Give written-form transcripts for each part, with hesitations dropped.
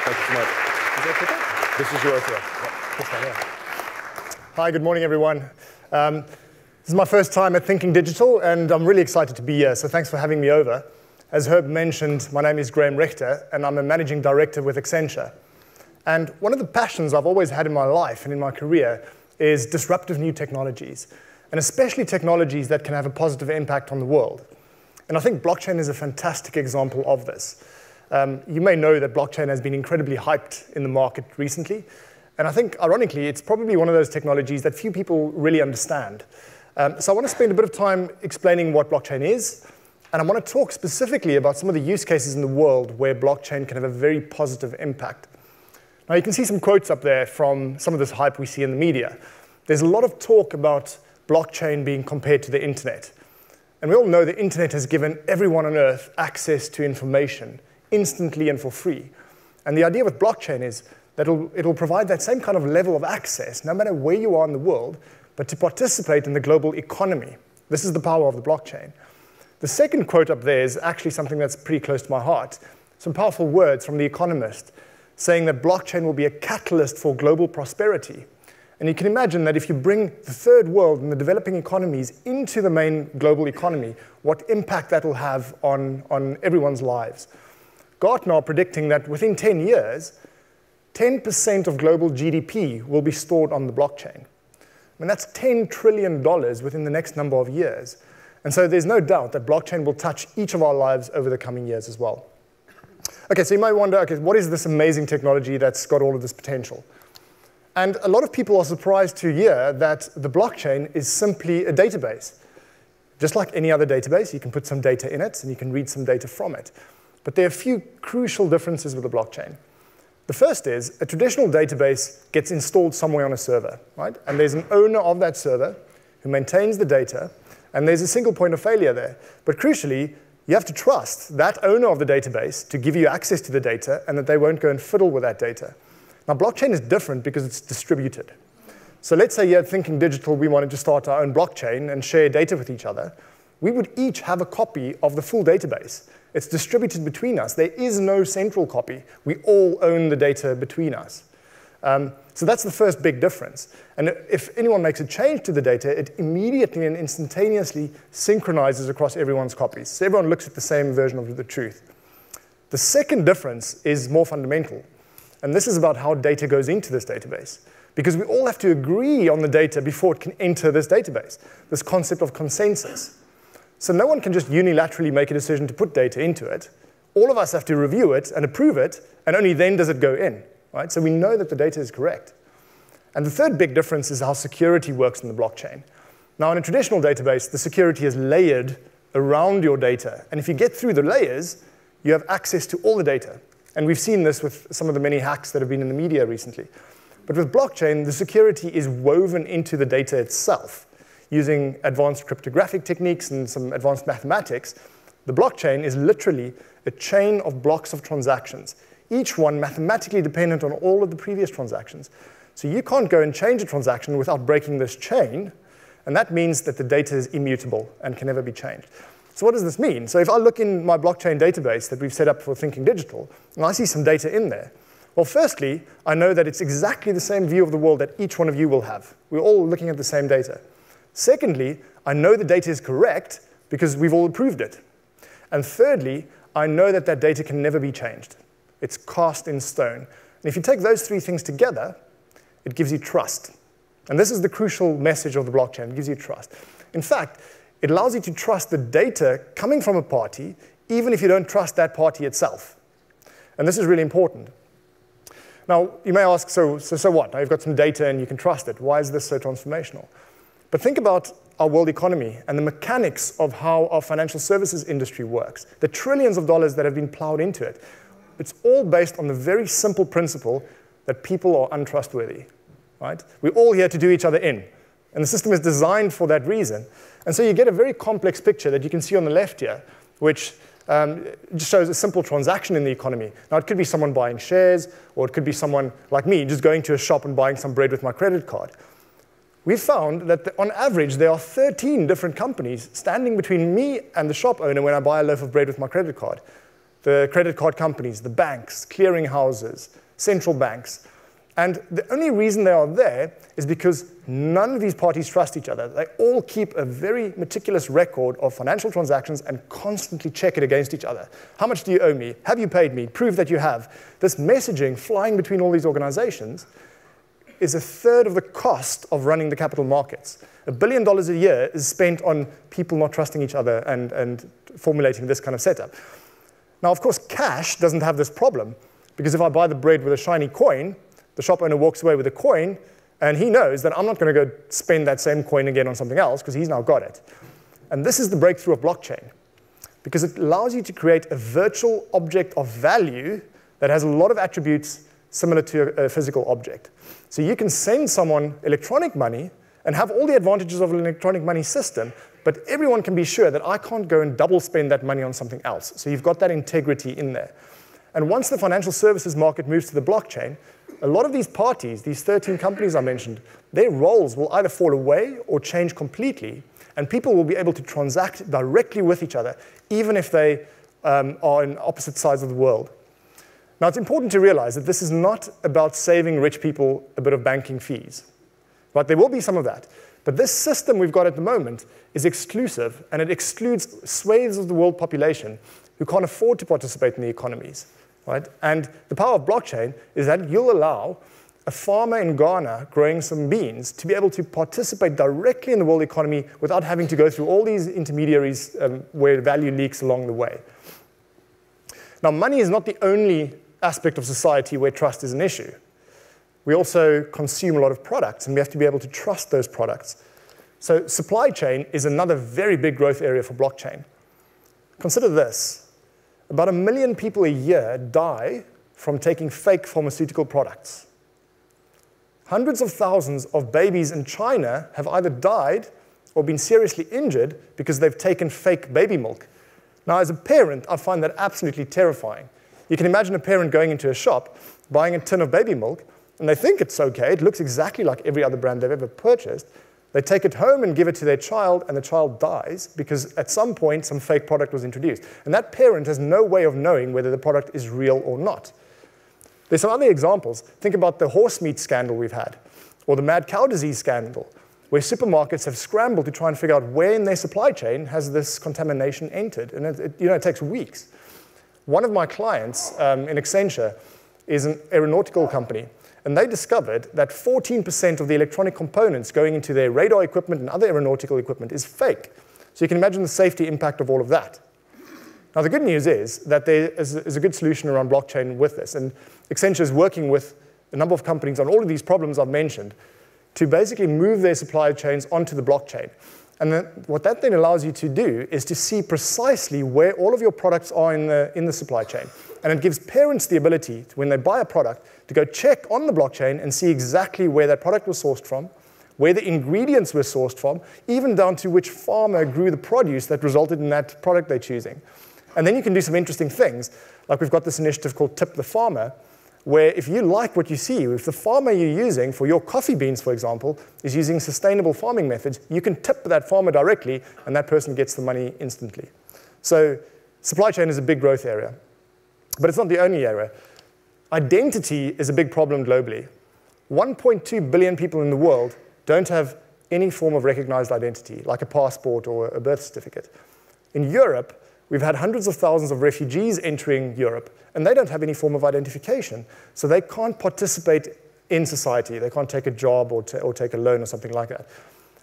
Thank you so much. Is that okay? This is yours, yeah. Hi, good morning, everyone. This is my first time at Thinking Digital, and I'm really excited to be here, so thanks for having me over. As Herb mentioned, my name is Richter, and I'm a managing director with Accenture. And one of the passions I've always had in my life and in my career is disruptive new technologies, and especially technologies that can have a positive impact on the world. And I think blockchain is a fantastic example of this. You may know that blockchain has been incredibly hyped in the market recently, and I think, ironically, it's probably one of those technologies that few people really understand. So I want to spend a bit of time explaining what blockchain is, and I want to talk specifically about some of the use cases in the world where blockchain can have a very positive impact. Now, you can see some quotes up there from some of this hype we see in the media. There's a lot of talk about blockchain being compared to the internet. And we all know the internet has given everyone on Earth access to information instantly and for free. And the idea with blockchain is that it'll provide that same kind of level of access, no matter where you are in the world, but to participate in the global economy. This is the power of the blockchain. The second quote up there is actually something that's pretty close to my heart. Some powerful words from The Economist saying that blockchain will be a catalyst for global prosperity. And you can imagine that if you bring the third world and the developing economies into the main global economy, what impact that will have on everyone's lives. Gartner are predicting that within 10 years, 10% of global GDP will be stored on the blockchain. I mean, that's $10 trillion within the next number of years. And so there's no doubt that blockchain will touch each of our lives over the coming years as well. Okay, so you might wonder, okay, what is this amazing technology that's got all of this potential? And a lot of people are surprised to hear that the blockchain is simply a database. Just like any other database, you can put some data in it, and you can read some data from it. But there are a few crucial differences with the blockchain. The first is a traditional database gets installed somewhere on a server, right? And there's an owner of that server who maintains the data, and there's a single point of failure there. But crucially, you have to trust that owner of the database to give you access to the data and that they won't go and fiddle with that data. Now, blockchain is different because it's distributed. So let's say here at Thinking Digital, we wanted to start our own blockchain and share data with each other. We would each have a copy of the full database. It's distributed between us. There is no central copy. We all own the data between us. So that's the first big difference. And if anyone makes a change to the data, it immediately and instantaneously synchronizes across everyone's copies. So everyone looks at the same version of the truth. The second difference is more fundamental. And this is about how data goes into this database. Because we all have to agree on the data before it can enter this database, this concept of consensus. So no one can just unilaterally make a decision to put data into it. All of us have to review it and approve it, and only then does it go in. Right? So we know that the data is correct. And the third big difference is how security works in the blockchain. Now, in a traditional database, the security is layered around your data. And if you get through the layers, you have access to all the data. And we've seen this with some of the many hacks that have been in the media recently. But with blockchain, the security is woven into the data itself. Using advanced cryptographic techniques and some advanced mathematics, the blockchain is literally a chain of blocks of transactions, each one mathematically dependent on all of the previous transactions. So you can't go and change a transaction without breaking this chain, and that means that the data is immutable and can never be changed. So what does this mean? So if I look in my blockchain database that we've set up for Thinking Digital, and I see some data in there, well, firstly, I know that it's exactly the same view of the world that each one of you will have. We're all looking at the same data. Secondly, I know the data is correct because we've all approved it. And thirdly, I know that that data can never be changed. It's cast in stone. And if you take those three things together, it gives you trust. And this is the crucial message of the blockchain. It gives you trust. In fact, it allows you to trust the data coming from a party, even if you don't trust that party itself. And this is really important. Now, you may ask, so what? Now you've got some data and you can trust it. Why is this so transformational? But think about our world economy and the mechanics of how our financial services industry works, the trillions of dollars that have been plowed into it. It's all based on the very simple principle that people are untrustworthy. Right? We're all here to do each other in. And the system is designed for that reason. And so you get a very complex picture that you can see on the left here, which just shows a simple transaction in the economy. Now, it could be someone buying shares, or it could be someone like me just going to a shop and buying some bread with my credit card. We found that on average, there are 13 different companies standing between me and the shop owner when I buy a loaf of bread with my credit card. the credit card companies, the banks, clearing houses, central banks. And the only reason they are there is because none of these parties trust each other. They all keep a very meticulous record of financial transactions and constantly check it against each other. How much do you owe me? Have you paid me? Prove that you have. This messaging flying between all these organizations is a third of the cost of running the capital markets. $1 billion a year is spent on people not trusting each other and formulating this kind of setup. Now, of course, cash doesn't have this problem, because if I buy the bread with a shiny coin, the shop owner walks away with a coin, and he knows that I'm not going to go spend that same coin again on something else, because he's now got it. And this is the breakthrough of blockchain, because it allows you to create a virtual object of value that has a lot of attributes similar to a physical object. So you can send someone electronic money and have all the advantages of an electronic money system, but everyone can be sure that I can't go and double spend that money on something else. So you've got that integrity in there. And once the financial services market moves to the blockchain, a lot of these parties, these 13 companies I mentioned, their roles will either fall away or change completely, and people will be able to transact directly with each other, even if they are on opposite sides of the world. Now, it's important to realize that this is not about saving rich people a bit of banking fees. But there will be some of that. But this system we've got at the moment is exclusive, and it excludes swathes of the world population who can't afford to participate in the economies. Right? And the power of blockchain is that you'll allow a farmer in Ghana growing some beans to be able to participate directly in the world economy without having to go through all these intermediaries where value leaks along the way. Now, money is not the only aspect of society where trust is an issue. We also consume a lot of products, and we have to be able to trust those products. So supply chain is another very big growth area for blockchain. Consider this. About 1 million people a year die from taking fake pharmaceutical products. Hundreds of thousands of babies in China have either died or been seriously injured because they've taken fake baby milk. Now, as a parent, I find that absolutely terrifying. You can imagine a parent going into a shop, buying a tin of baby milk, and they think it's okay. It looks exactly like every other brand they've ever purchased. They take it home and give it to their child, and the child dies because at some point some fake product was introduced. And that parent has no way of knowing whether the product is real or not. There's some other examples. Think about the horse meat scandal we've had, or the mad cow disease scandal, where supermarkets have scrambled to try and figure out where in their supply chain has this contamination entered. And it takes weeks. One of my clients in Accenture is an aeronautical company. And they discovered that 14% of the electronic components going into their radar equipment and other aeronautical equipment is fake. So you can imagine the safety impact of all of that. Now, the good news is that there is a good solution around blockchain with this. And Accenture is working with a number of companies on all of these problems I've mentioned to basically move their supply chains onto the blockchain. And then what that then allows you to do is to see precisely where all of your products are in the supply chain. And it gives parents the ability, when they buy a product, to go check on the blockchain and see exactly where that product was sourced from, where the ingredients were sourced from, even down to which farmer grew the produce that resulted in that product they're choosing. And then you can do some interesting things. Like we've got this initiative called Tip the Farmer, where if you like what you see, if the farmer you're using for your coffee beans, for example, is using sustainable farming methods, you can tip that farmer directly, and that person gets the money instantly. So supply chain is a big growth area. But it's not the only area. Identity is a big problem globally. 1.2 billion people in the world don't have any form of recognized identity, like a passport or a birth certificate. In Europe, we've had hundreds of thousands of refugees entering Europe, and they don't have any form of identification. So they can't participate in society. They can't take a job or take a loan or something like that.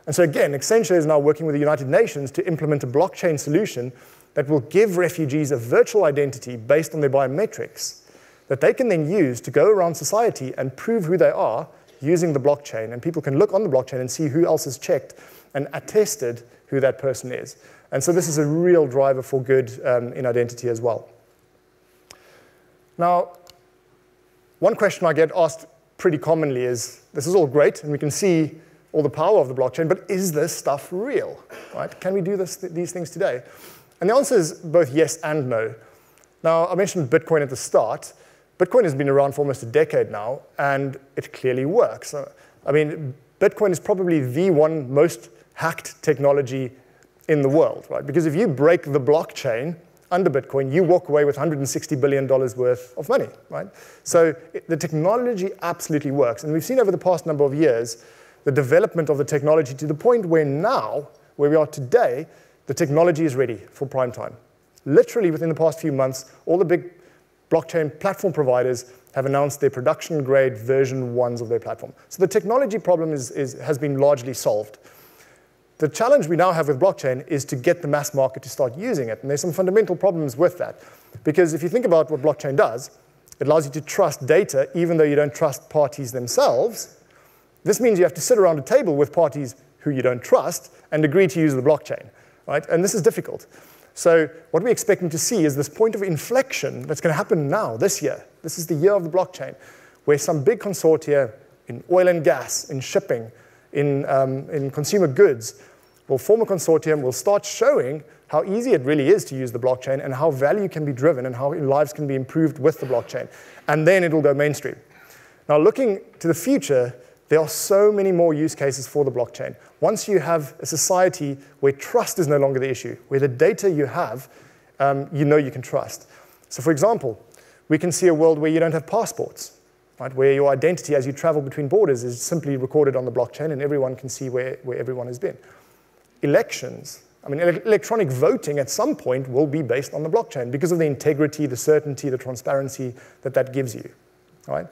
And so again, Accenture is now working with the United Nations to implement a blockchain solution that will give refugees a virtual identity based on their biometrics that they can then use to go around society and prove who they are using the blockchain. And people can look on the blockchain and see who else has checked and attested who that person is. And so this is a real driver for good in identity as well. Now, one question I get asked pretty commonly is, this is all great, and we can see all the power of the blockchain, but is this stuff real? Right? Can we do these things today? And the answer is both yes and no. Now, I mentioned Bitcoin at the start. Bitcoin has been around for almost a decade now, and it clearly works. I mean, Bitcoin is probably the one most hacked technology in the world, right? Because if you break the blockchain under Bitcoin, you walk away with $160 billion worth of money, right? So the technology absolutely works. And we've seen over the past number of years the development of the technology to the point where now, where we are today, the technology is ready for prime time. Literally within the past few months, all the big blockchain platform providers have announced their production-grade version 1s of their platform. So the technology problem has been largely solved. The challenge we now have with blockchain is to get the mass market to start using it. And there's some fundamental problems with that. Because if you think about what blockchain does, it allows you to trust data even though you don't trust parties themselves. This means you have to sit around a table with parties who you don't trust and agree to use the blockchain, right? And this is difficult. So what we're expecting to see is this point of inflection that's going to happen now, this year. This is the year of the blockchain, where some big consortia in oil and gas, in shipping, in consumer goods will form a consortium, will start showing how easy it really is to use the blockchain and how value can be driven and how lives can be improved with the blockchain. And then it'll go mainstream. Now, looking to the future, there are so many more use cases for the blockchain. Once you have a society where trust is no longer the issue, where the data you have, you know you can trust. So for example, we can see a world where you don't have passports, right? Where your identity as you travel between borders is simply recorded on the blockchain and everyone can see where everyone has been. Elections, I mean, electronic voting at some point will be based on the blockchain because of the integrity, the certainty, the transparency that gives you, right?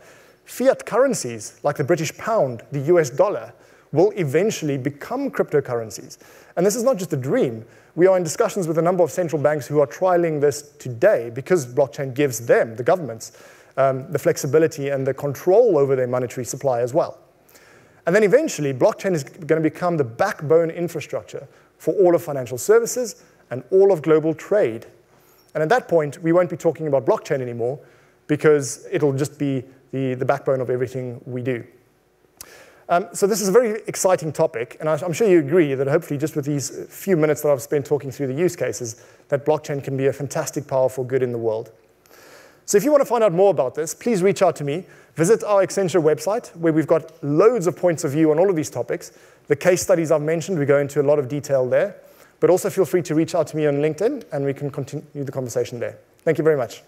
Fiat currencies, like the British pound, the US dollar, will eventually become cryptocurrencies. And this is not just a dream. We are in discussions with a number of central banks who are trialing this today because blockchain gives them, the governments, the flexibility and the control over their monetary supply as well. And then eventually, blockchain is going to become the backbone infrastructure for all of financial services and all of global trade. And at that point, we won't be talking about blockchain anymore because it'll just be the backbone of everything we do. So this is a very exciting topic, and I'm sure you agree that hopefully just with these few minutes that I've spent talking through the use cases, that blockchain can be a fantastic, powerful good in the world. So if you want to find out more about this, please reach out to me. Visit our Accenture website, where we've got loads of points of view on all of these topics. The case studies I've mentioned, we go into a lot of detail there. But also feel free to reach out to me on LinkedIn, and we can continue the conversation there. Thank you very much.